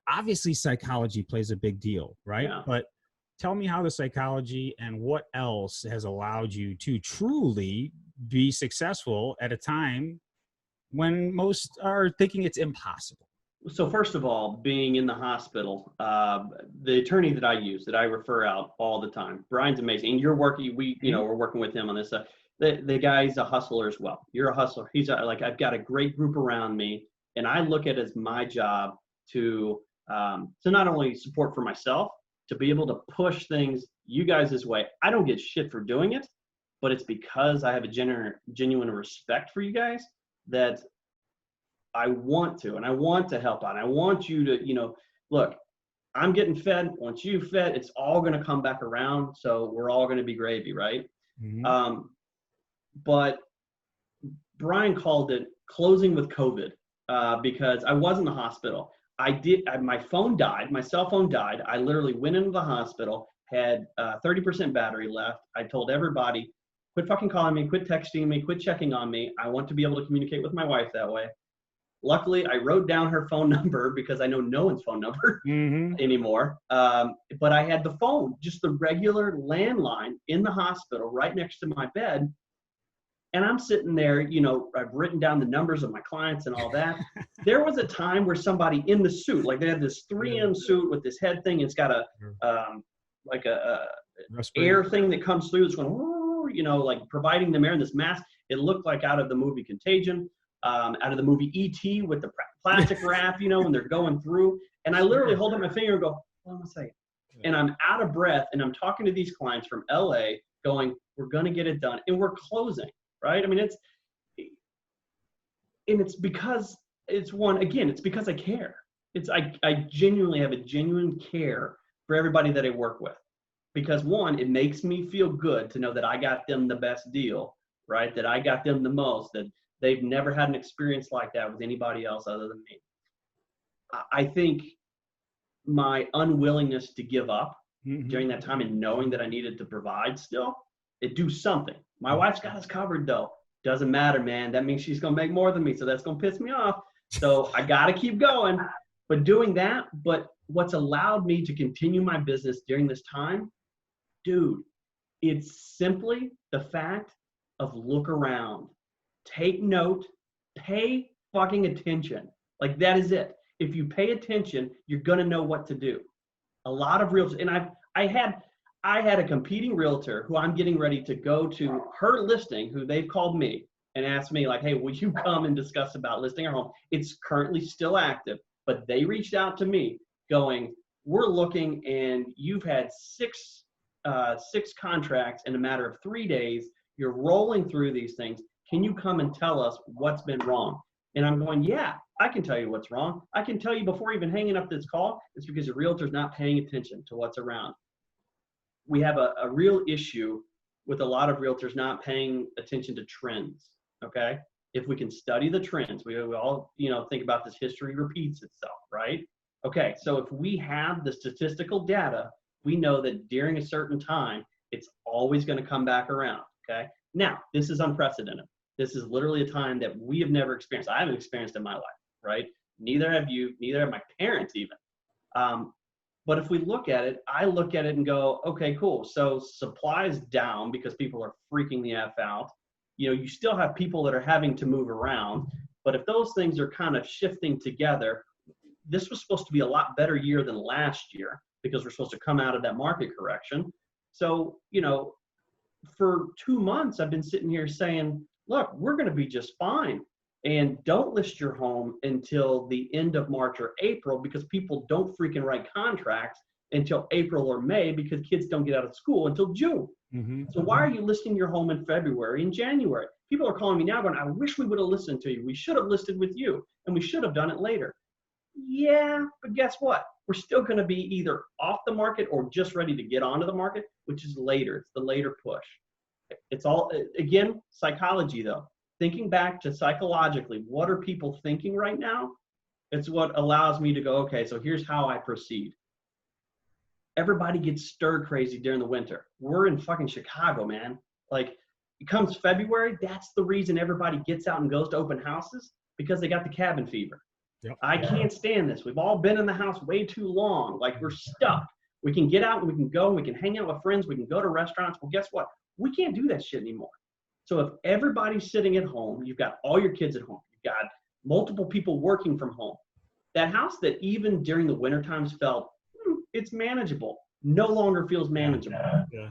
obviously psychology plays a big deal, right? Yeah. But tell me how the psychology and what else has allowed you to truly be successful at a time when most are thinking it's impossible. So first of all, being in the hospital, the attorney that I use, that I refer out all the time, Brian's amazing. And you're working, we're working with him on this. The guy's a hustler as well. You're a hustler. He's I've got a great group around me, and I look at it as my job to not only support for myself, to be able to push things you guys this way. I don't get shit for doing it, but it's because I have a genuine respect for you guys that I want to, and I want to help out. I want you to, look, I'm getting fed. Once you fed, it's all going to come back around. So we're all going to be gravy, right? Mm-hmm. But Brian called it closing with COVID because I was in the hospital. My phone died. My cell phone died. I literally went into the hospital, had 30% battery left. I told everybody, quit fucking calling me, quit texting me, quit checking on me. I want to be able to communicate with my wife that way. Luckily, I wrote down her phone number because I know no one's phone number anymore. But I had the phone, just the regular landline in the hospital right next to my bed. And I'm sitting there, I've written down the numbers of my clients and all that. There was a time where somebody in the suit, like they had this 3M suit with this head thing. It's got a air thing that comes through. It's going, like providing them air in this mask. It looked like out of the movie Contagion, out of the movie E.T. with the plastic wrap, when they're going through. And I literally hold up my finger and go, hold on a second. And I'm out of breath, and I'm talking to these clients from LA going, we're going to get it done. And we're closing. Right? I mean, it's because it's because I care. I genuinely have a genuine care for everybody that I work with, because one, it makes me feel good to know that I got them the best deal, right? That I got them the most, that they've never had an experience like that with anybody else other than me. I think my unwillingness to give up during that time and knowing that I needed to provide still, it do something. My wife's got us covered though. Doesn't matter, man. That means she's going to make more than me. So that's going to piss me off. So I got to keep going. But doing that, but what's allowed me to continue my business during this time, dude, it's simply the fact of look around, take note, pay fucking attention. Like that is it. If you pay attention, you're going to know what to do. A lot of realtors, and I had a competing realtor who I'm getting ready to go to her listing, who they've called me and asked me like, hey, will you come and discuss about listing our home? It's currently still active, but they reached out to me going, we're looking and you've had six contracts in a matter of 3 days. You're rolling through these things. Can you come and tell us what's been wrong? And I'm going, yeah, I can tell you what's wrong. I can tell you before even hanging up this call, it's because the realtor's not paying attention to what's around. We have a real issue with a lot of realtors not paying attention to trends, okay? If we can study the trends, we all, think about this, history repeats itself, right? Okay, so if we have the statistical data, we know that during a certain time, it's always going to come back around, okay? Now, this is unprecedented. This is literally a time that we have never experienced. I haven't experienced in my life, right? Neither have you, neither have my parents even. But if we look at it, I look at it and go, okay, cool. So supply is down because people are freaking the F out. You still have people that are having to move around. But if those things are kind of shifting together, this was supposed to be a lot better year than last year because we're supposed to come out of that market correction. So, for 2 months, I've been sitting here saying, look, we're going to be just fine. And don't list your home until the end of March or April because people don't freaking write contracts until April or May because kids don't get out of school until June. Mm-hmm. So why are you listing your home in February and January? People are calling me now going, I wish we would have listened to you. We should have listed with you and we should have done it later. Yeah, but guess what? We're still going to be either off the market or just ready to get onto the market, which is later. It's the later push. It's all, again, psychology though. Thinking back to psychologically, what are people thinking right now? It's what allows me to go, okay, so here's how I proceed. Everybody gets stir crazy during the winter. We're in fucking Chicago, man. Like, it comes February, that's the reason everybody gets out and goes to open houses, because they got the cabin fever. Yep. I can't stand this. We've all been in the house way too long. Like, we're stuck. We can get out and we can go and we can hang out with friends. We can go to restaurants. Well, guess what? We can't do that shit anymore. So if everybody's sitting at home, you've got all your kids at home, you've got multiple people working from home, that house that even during the winter times felt, it's manageable, no longer feels manageable,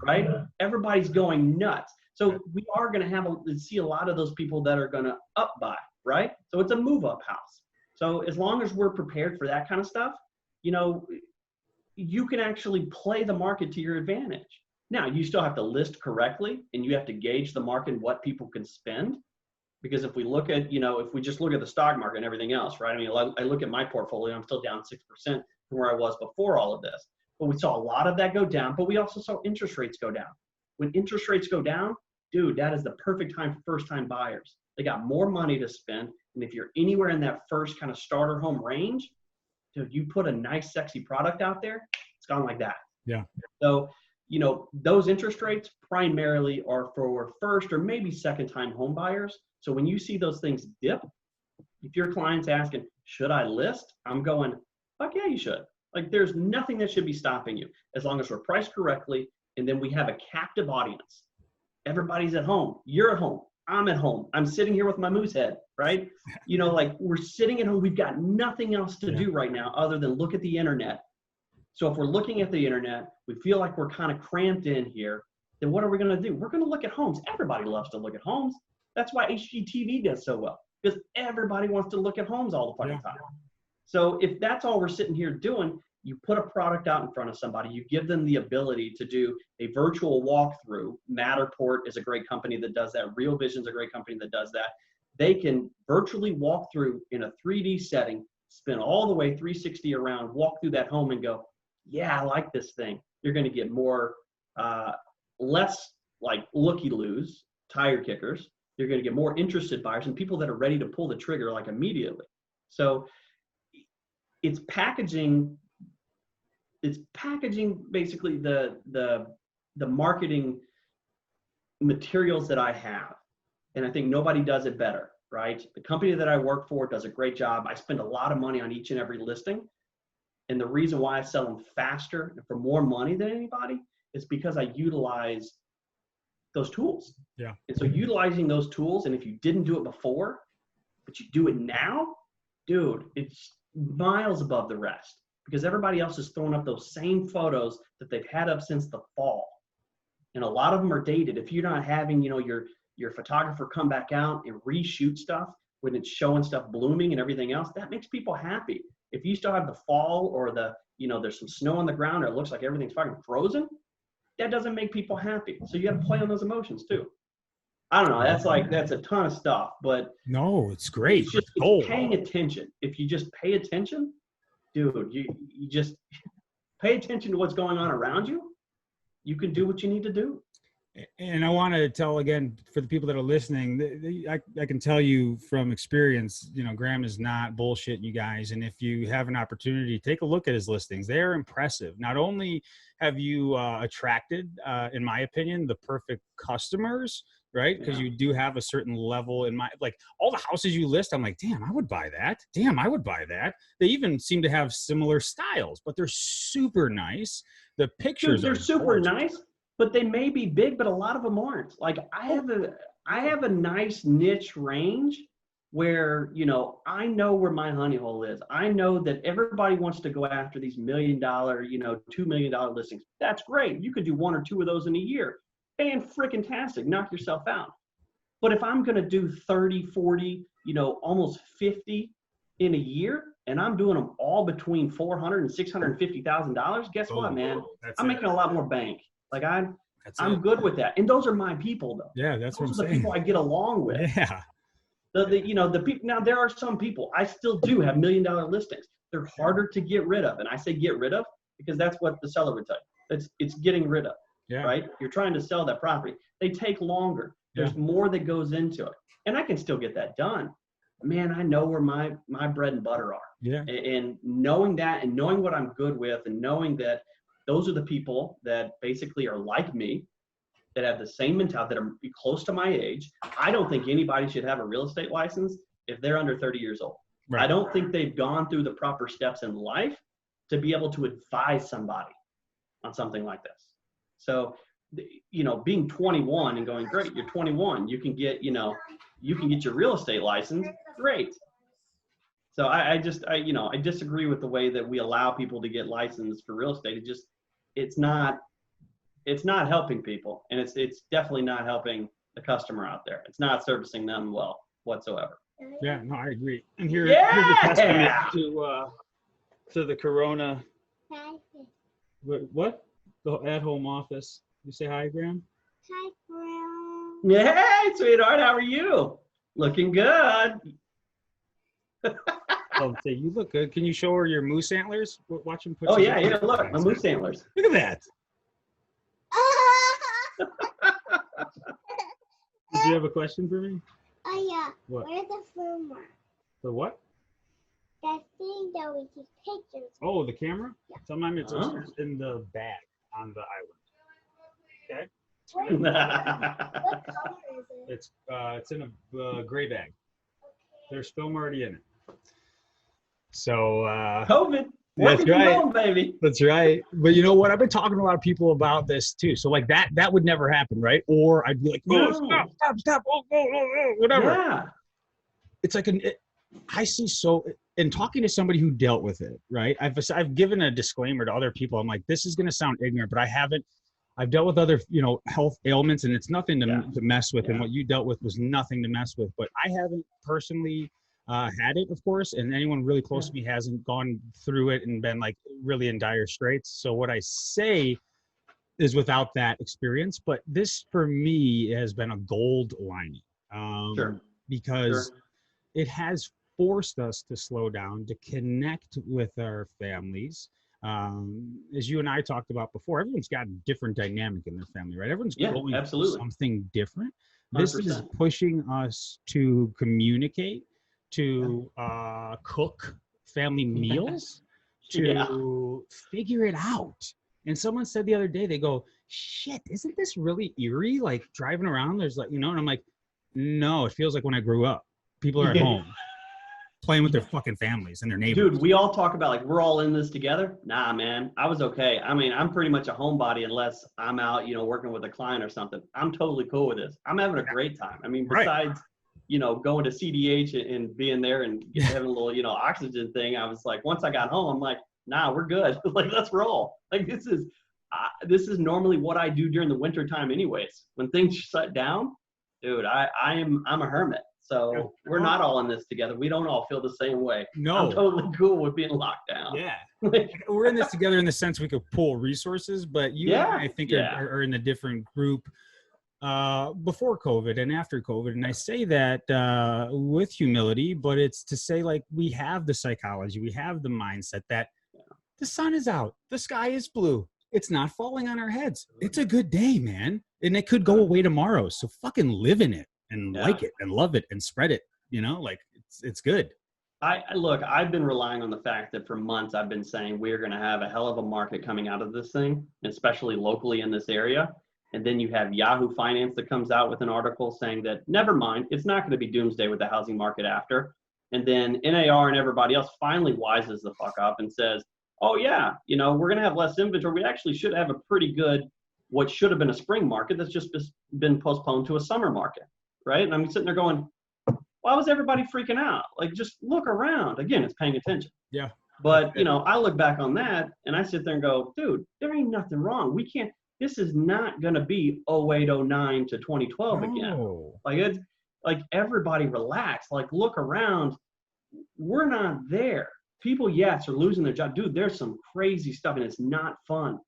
right? Everybody's going nuts. So we are going to see a lot of those people that are going to up buy, right? So it's a move up house. So as long as we're prepared for that kind of stuff, you can actually play the market to your advantage. Now, you still have to list correctly and you have to gauge the market and what people can spend. Because if we look at, if we just look at the stock market and everything else, right? I mean, I look at my portfolio, I'm still down 6% from where I was before all of this. But we saw a lot of that go down, but we also saw interest rates go down. When interest rates go down, dude, that is the perfect time for first-time buyers. They got more money to spend. And if you're anywhere in that first kind of starter home range, dude, you put a nice, sexy product out there, it's gone like that. Yeah. So, those interest rates primarily are for first or maybe second time home buyers. So when you see those things dip, if your client's asking, should I list? I'm going, fuck yeah, you should. Like, there's nothing that should be stopping you as long as we're priced correctly. And then we have a captive audience. Everybody's at home. You're at home. I'm at home. I'm sitting here with my moose head, right? We're sitting at home. We've got nothing else to do right now other than look at the internet. So if we're looking at the internet, we feel like we're kind of cramped in here, then what are we going to do? We're going to look at homes. Everybody loves to look at homes. That's why HGTV does so well, because everybody wants to look at homes all the fucking time. So if that's all we're sitting here doing, you put a product out in front of somebody, you give them the ability to do a virtual walkthrough. Matterport is a great company that does that. Real Vision's a great company that does that. They can virtually walk through in a 3D setting, spin all the way 360 around, walk through that home and go, yeah, I like this thing. You're going to get more, less like looky-loos, tire kickers. You're going to get more interested buyers and people that are ready to pull the trigger like immediately. So it's packaging basically the marketing materials that I have. And I think nobody does it better, right? The company that I work for does a great job. I spend a lot of money on each and every listing. And the reason why I sell them faster and for more money than anybody is because I utilize those tools. Yeah. And so utilizing those tools, and if you didn't do it before, but you do it now, dude, it's miles above the rest because everybody else is throwing up those same photos that they've had up since the fall. And a lot of them are dated. If you're not having, your photographer come back out and reshoot stuff when it's showing stuff blooming and everything else, that makes people happy. If you still have the fall or the there's some snow on the ground, or it looks like everything's fucking frozen, that doesn't make people happy. So you got to play on those emotions too. I don't know. That's a ton of stuff, but no, it's great. It's paying attention. If you just pay attention, dude, you just pay attention to what's going on around you. You can do what you need to do. And I want to tell again, for the people that are listening, I can tell you from experience, Graham is not bullshitting you guys. And if you have an opportunity, take a look at his listings. They're impressive. Not only have you attracted, in my opinion, the perfect customers, right? Because you do have a certain level in like all the houses you list. I'm like, damn, I would buy that. Damn, I would buy that. They even seem to have similar styles, but they're super nice. The pictures they're super nice. But they may be big, but a lot of them aren't. Like I have a nice niche range where, I know where my honey hole is. I know that everybody wants to go after these $1 million, $2 million listings. That's great. You could do 1 or 2 of those in a year. Fan-frickin-tastic. Knock yourself out. But if I'm going to do 30, 40, almost 50 in a year, and I'm doing them all between $400,000 and $650,000, guess what, man? I'm making a lot more bank. Like I'm good with that, and those are my people, though. Yeah, that's those what I'm are saying. The people I get along with. Yeah. The people. Now there are some people I still do have $1 million listings. They're harder to get rid of, and I say get rid of because that's what the seller would tell you. It's getting rid of. Yeah. Right. You're trying to sell that property. They take longer. There's more that goes into it, and I can still get that done. Man, I know where my bread and butter are. Yeah. And knowing that, and knowing what I'm good with, and knowing that. Those are the people that basically are like me, that have the same mentality, that are close to my age. I don't think anybody should have a real estate license if they're under 30 years old. Right. I don't think they've gone through the proper steps in life to be able to advise somebody on something like this. So, being 21 and going, great, you're 21, you can get your real estate license, great. So I disagree with the way that we allow people to get licensed for real estate. It's not helping people, and it's definitely not helping the customer out there. It's not servicing them well whatsoever. Yeah, no, I agree. And here's a testament to the Corona. What? The at-home office. You say hi, Graham? Hi, Graham. Hey, sweetheart, how are you? Looking good. Oh, you look good. Can you show her your moose antlers? Watch him put. Oh yeah, look, my moose antlers. Look at that. Did you have a question for me? Oh yeah. What? Where's the camera? The what? That thing that we take pictures. Oh, the camera? Yeah. Sometimes it's in the bag on the island. Okay. What color is it? It's in a gray bag. There's film already in it. So COVID. That's right. Home, baby. That's right. But you know what? I've been talking to a lot of people about this too. So like that would never happen, right? Or I'd be like, no, stop. Oh, whatever. Yeah. It's like I see in talking to somebody who dealt with it, right? I've given a disclaimer to other people. I'm like, this is going to sound ignorant, but I've dealt with other, health ailments, and it's nothing to mess with. Yeah. And what you dealt with was nothing to mess with, but I haven't personally had it, of course, and anyone really close to me hasn't gone through it and been like really in dire straits. So what I say is without that experience, but this for me has been a gold lining because it has forced us to slow down, to connect with our families. As you and I talked about before, everyone's got a different dynamic in their family, right? Everyone's going through something different. 100%. This is pushing us to communicate, to cook family meals, to figure it out. And someone said the other day, they go, shit, isn't this really eerie? Like driving around, there's like, and I'm like, no, it feels like when I grew up. People are at home playing with their fucking families and their neighbors. Dude, we all talk about like, we're all in this together. Nah, man, I was okay. I mean, I'm pretty much a homebody unless I'm out, working with a client or something. I'm totally cool with this. I'm having a great time. I mean, besides, going to CDH and being there and having a little, oxygen thing, I was like, once I got home, I'm like, nah, we're good. Like, let's roll. Like, this is normally what I do during the winter time anyways. When things shut down, dude, I'm a hermit. So we're not all in this together. We don't all feel the same way. No. I'm totally cool with being locked down. Yeah. We're in this together in the sense we could pool resources, but you and I think are in a different group before COVID and after COVID. And I say that with humility, but it's to say, like, we have the psychology, we have the mindset that the sun is out, the sky is blue, it's not falling on our heads. It's a good day, man. And it could go away tomorrow. So fucking live in it and like it and love it and spread it, you know, like it's good. Look, I've been relying on the fact that for months I've been saying we're going to have a hell of a market coming out of this thing, especially locally in this area. And then you have Yahoo Finance that comes out with an article saying that, never mind, it's not going to be doomsday with the housing market after. And then NAR and everybody else finally wises the fuck up and says, oh yeah, you know, we're going to have less inventory. We actually should have a pretty good, what should have been a spring market that's just been postponed to a summer market, right? And I'm sitting there going, why was everybody freaking out? Like, just look around. Again, it's paying attention. Yeah. But, you know, I look back on that and I sit there and go, dude, there ain't nothing wrong. We can't, this is not going to be 08, 09 to 2012 again. Like, it's like, everybody relax. Like, look around. We're not there. People, yes, are losing their job. Dude, there's some crazy stuff and it's not fun.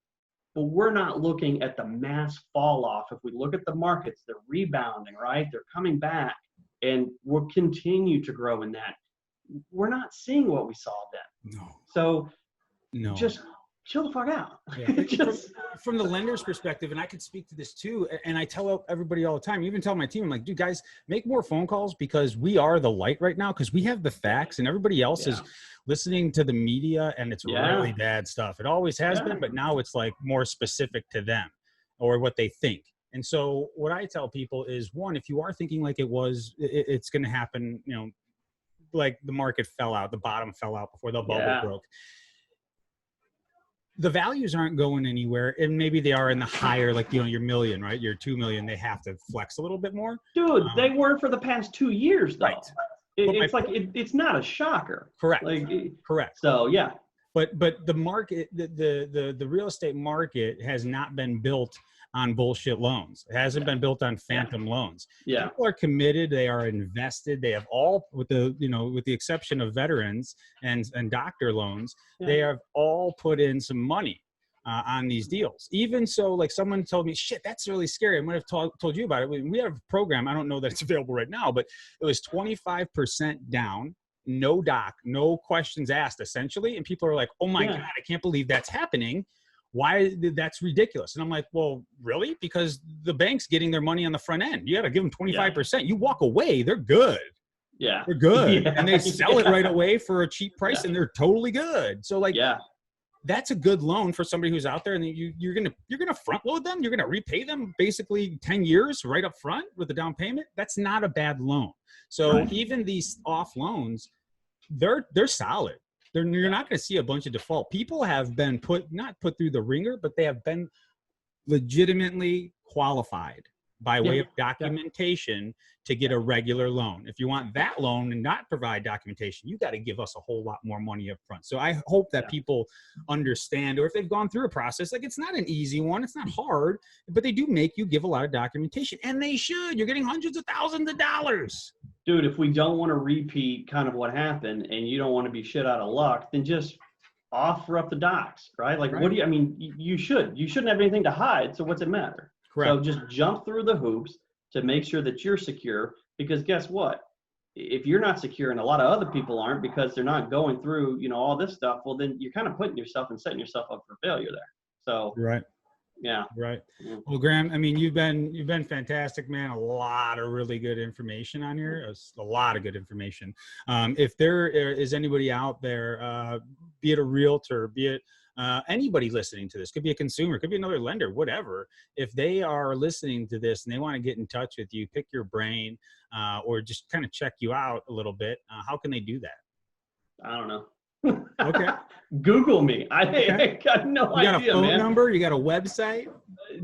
But we're not looking at the mass fall off. If we look at the markets, they're rebounding, right? They're coming back. And we'll continue to grow in that. We're not seeing what we saw then. No. So just chill the fuck out. Yeah. From the lender's perspective, and I could speak to this too, and I tell everybody all the time, even tell my team, I'm like, dude, guys, make more phone calls because we are the light right now because we have the facts and everybody else is listening to the media and it's really bad stuff. It always has been, but now it's like more specific to them or what they think. And so what I tell people is, one, if you are thinking like it's going to happen, you know, like the market fell out, the bottom fell out before the bubble broke. The values aren't going anywhere. And maybe they are in the higher, like, you know, your million, right? Your 2 million, they have to flex a little bit more. Dude, they weren't for the past 2 years, though. Right. It's not a shocker. Correct. Correct. So, yeah. But the market, the real estate market has not been built on bullshit loans. It hasn't been built on phantom loans. Yeah. People are committed. They are invested. They have all, with the exception of veterans and doctor loans, they have all put in some money on these deals. Even so, like, someone told me, shit, that's really scary. I might have told you about it. We have a program. I don't know that it's available right now, but it was 25% down. No doc, no questions asked, essentially. And people are like, oh my God, I can't believe that's happening. Why? That's ridiculous. And I'm like, well, really? Because the bank's getting their money on the front end. You got to give them 25%. You walk away, they're good. Yeah. They're good. And they sell it right away for a cheap price and they're totally good. So, like, that's a good loan for somebody who's out there, and you're gonna front load them. You're gonna repay them basically 10 years right up front with the down payment. That's not a bad loan. So even these off loans, they're solid. You're not going to see a bunch of default. People have been not put through the ringer, but they have been legitimately qualified by way of documentation to get a regular loan. If you want that loan and not provide documentation, you got to give us a whole lot more money up front. So I hope that people understand, or if they've gone through a process, like, it's not an easy one, it's not hard, but they do make you give a lot of documentation, and they should. You're getting hundreds of thousands of dollars. Dude, if we don't want to repeat kind of what happened and you don't want to be shit out of luck, then just offer up the docs, right? Like, what do you, I mean, you shouldn't have anything to hide. So what's it matter? Correct. So just jump through the hoops to make sure that you're secure, because guess what? If you're not secure and a lot of other people aren't because they're not going through, you know, all this stuff, well, then you're kind of putting yourself and setting yourself up for failure there. So, yeah. Right. Well, Graham, I mean, you've been fantastic, man. A lot of really good information on here. A lot of good information. If there is anybody out there, be it a realtor, be it anybody listening to this, could be a consumer, could be another lender, whatever. If they are listening to this and they want to get in touch with you, pick your brain, or just kind of check you out a little bit, how can they do that? I don't know. Okay. Google me. I got no idea, man. You got a phone number? You got a website?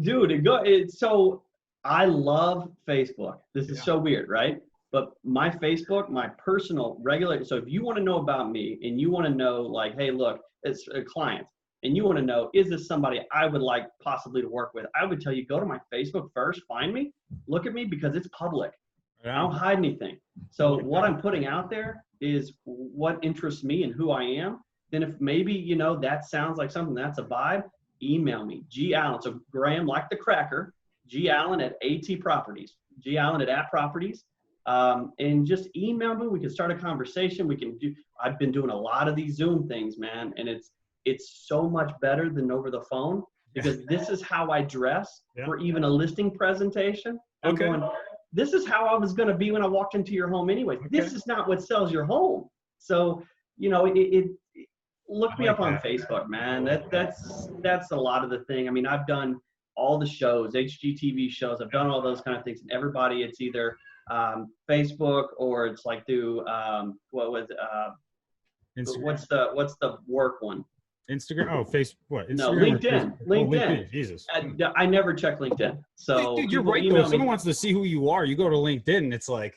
Dude, so I love Facebook. This is so weird, right? But my Facebook, my personal regular, so if you want to know about me and you want to know, like, hey, look, it's a client, and you want to know, is this somebody I would like possibly to work with? I would tell you, go to my Facebook first, find me, look at me, because it's public. I don't hide anything. So what I'm putting out there is what interests me and who I am. Then if maybe, you know, that sounds like something that's a vibe, email me, G Allen. So Graham, like the cracker, G Allen at AT Properties, G Allen at Properties. And just email me. We can start a conversation. I've been doing a lot of these Zoom things, man. And it's so much better than over the phone because this is how I dress for even a listing presentation. I'm going, this is how I was going to be when I walked into your home anyway. This is not what sells your home. So, you know, look me up on Facebook, man. That's a lot of the thing. I mean, I've done all the shows, HGTV shows. I've done all those kind of things. And everybody, it's either Facebook or it's like through what's the work one? Instagram. Oh, Facebook. What? Instagram no, LinkedIn. LinkedIn. Oh, Jesus. I never check LinkedIn. So dude, you're right though. If someone wants to see who you are, you go to LinkedIn. It's like,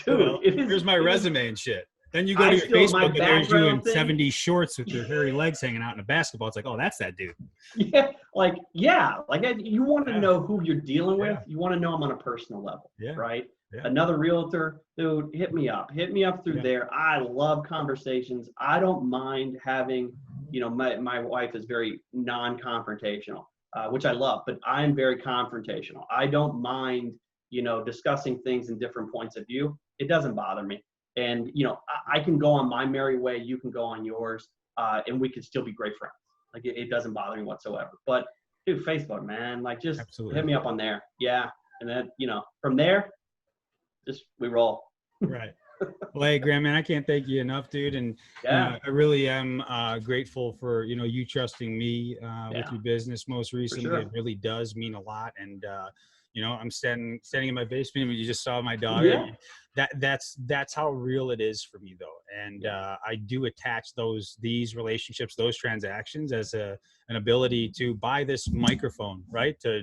dude, here's my resume and shit. Then you go to your Facebook and there's you in 70 shorts with your hairy legs hanging out in a basketball. It's like, oh, that's that dude. You want to know who you're dealing with. You want to know them on a personal level, right? Yeah. Another realtor, dude, hit me up through there. I love conversations. I don't mind having, you know, my wife is very non-confrontational, which I love, but I'm very confrontational. I don't mind, you know, discussing things in different points of view. It doesn't bother me. And, you know, I can go on my merry way. You can go on yours, and we can still be great friends. Like, it doesn't bother me whatsoever. But, dude, Facebook, man, like, just hit me up on there. Yeah. And then, you know, from there, just we roll. Right. Well, hey, Graham, man, I can't thank you enough, dude. And I really am grateful for, you know, you trusting me with your business most recently. It really does mean a lot. And, you know, I'm standing in my basement. You just saw my daughter. That's how real it is for me, though. And I do attach these relationships, those transactions, as an ability to buy this microphone, right? To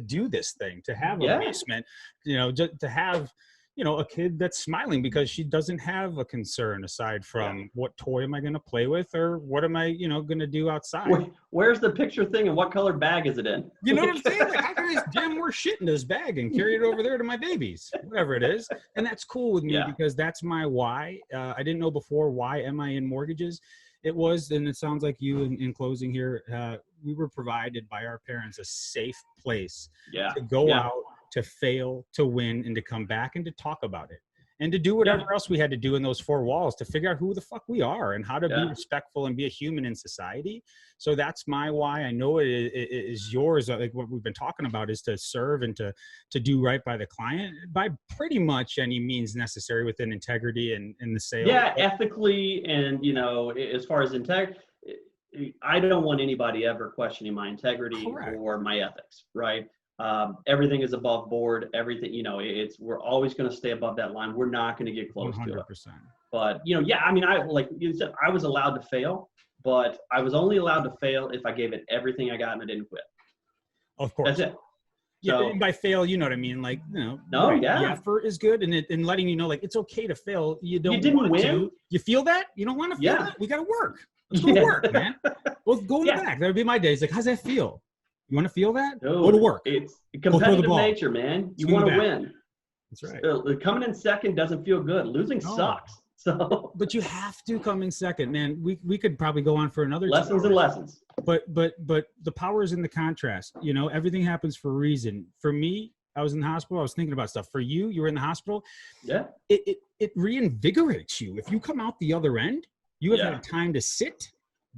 do this thing, to have a basement, you know, to have, you know, a kid that's smiling because she doesn't have a concern aside from what toy am I going to play with or what am I, you know, going to do outside. Where's the picture thing and what color bag is it in? You know what I'm saying? Like, how can I just jam more shit in this bag and carry it over there to my babies, whatever it is. And that's cool with me because that's my why. I didn't know before, why am I in mortgages? It was, and it sounds like you in closing here, we were provided by our parents a safe place to go out, to fail, to win, and to come back and to talk about it and to do whatever else we had to do in those four walls to figure out who the fuck we are and how to be respectful and be a human in society. So that's my why. I know it is yours. Like what we've been talking about is to serve and to do right by the client by pretty much any means necessary within integrity and the sale. Yeah, ethically. And, you know, as far as integrity, I don't want anybody ever questioning my integrity or my ethics, right? Everything is above board. Everything, you know, we're always going to stay above that line. We're not going to get close 100%. To it. But, you know, I mean, like you said, I was allowed to fail, but I was only allowed to fail if I gave it everything I got and I didn't quit. Of course. That's it. So, by fail, you know what I mean? Like, you know, the effort is good and letting you know, like, it's okay to fail. You didn't want to. You feel that? You don't want to feel that? We got to work. Let's go to work, man. Well, go in the back. That would be my days. Like, how's that feel? You want to feel that? Go to work. It's competitive nature, man. You want to win. That's right. Coming in second doesn't feel good. Losing sucks. So, but you have to come in second, man. We could probably go on for another lessons and lessons. But the power is in the contrast. You know, everything happens for a reason. For me, I was in the hospital. I was thinking about stuff. For you, you were in the hospital. Yeah. It reinvigorates you. If you come out the other end, you have had time to sit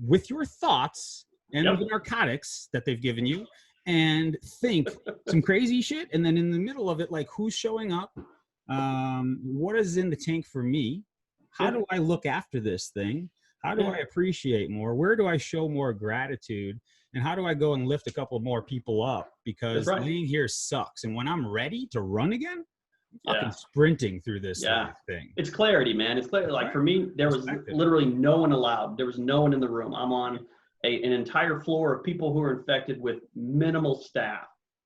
with your thoughts and the narcotics that they've given you and think some crazy shit. And then in the middle of it, like, who's showing up? What is in the tank for me? How do I look after this thing? How do I appreciate more? Where do I show more gratitude? And how do I go and lift a couple more people up? Because laying here sucks. And when I'm ready to run again, I'm fucking sprinting through this thing. It's clarity, man. It's clarity. Like for me, there was literally no one allowed. There was no one in the room. I'm on an entire floor of people who are infected with minimal staff.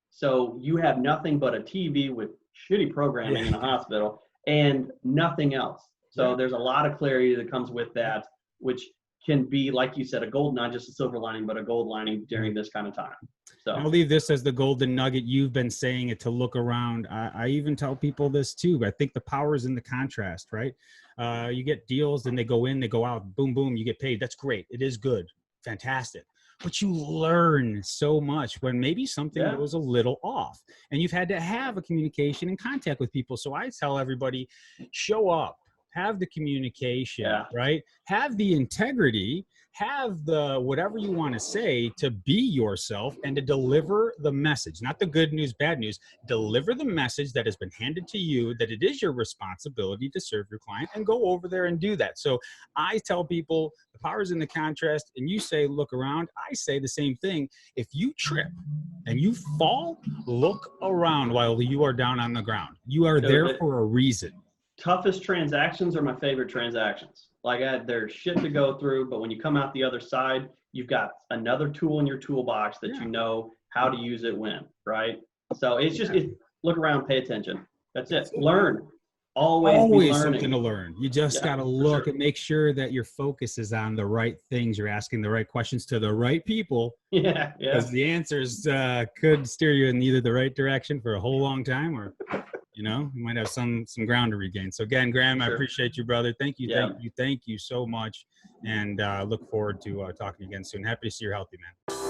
So you have nothing but a TV with shitty programming in the hospital and nothing else. So there's a lot of clarity that comes with that, which can be, like you said, a gold, not just a silver lining, but a gold lining during this kind of time. So I'll leave this as the golden nugget. You've been saying it, to look around. I even tell people this too. I think the power is in the contrast, right? You get deals, then they go in, they go out, boom, boom, you get paid. That's great. It is good. Fantastic. But you learn so much when maybe something goes a little off, and you've had to have a communication and contact with people. So I tell everybody, show up, have the communication, right? Have the integrity, have the whatever you want to say, to be yourself and to deliver the message, not the good news, bad news. Deliver the message that has been handed to you, that it is your responsibility to serve your client, and go over there and do that. So I tell people the power is in the contrast, and you say, look around. I say the same thing. If you trip and you fall, look around while you are down on the ground. You are there for a reason. Toughest transactions are my favorite transactions. Like there's shit to go through, but when you come out the other side, you've got another tool in your toolbox that you know how to use it when, right? So it's just, look around, pay attention. That's it. Learn. Always be learning. Something to learn. You just got to look and make sure that your focus is on the right things. You're asking the right questions to the right people. Because the answers could steer you in either the right direction for a whole long time, or you might have some ground to regain. So again, Graham, I appreciate you, brother. Thank you so much, and look forward to talking again soon. Happy to see you're healthy, man.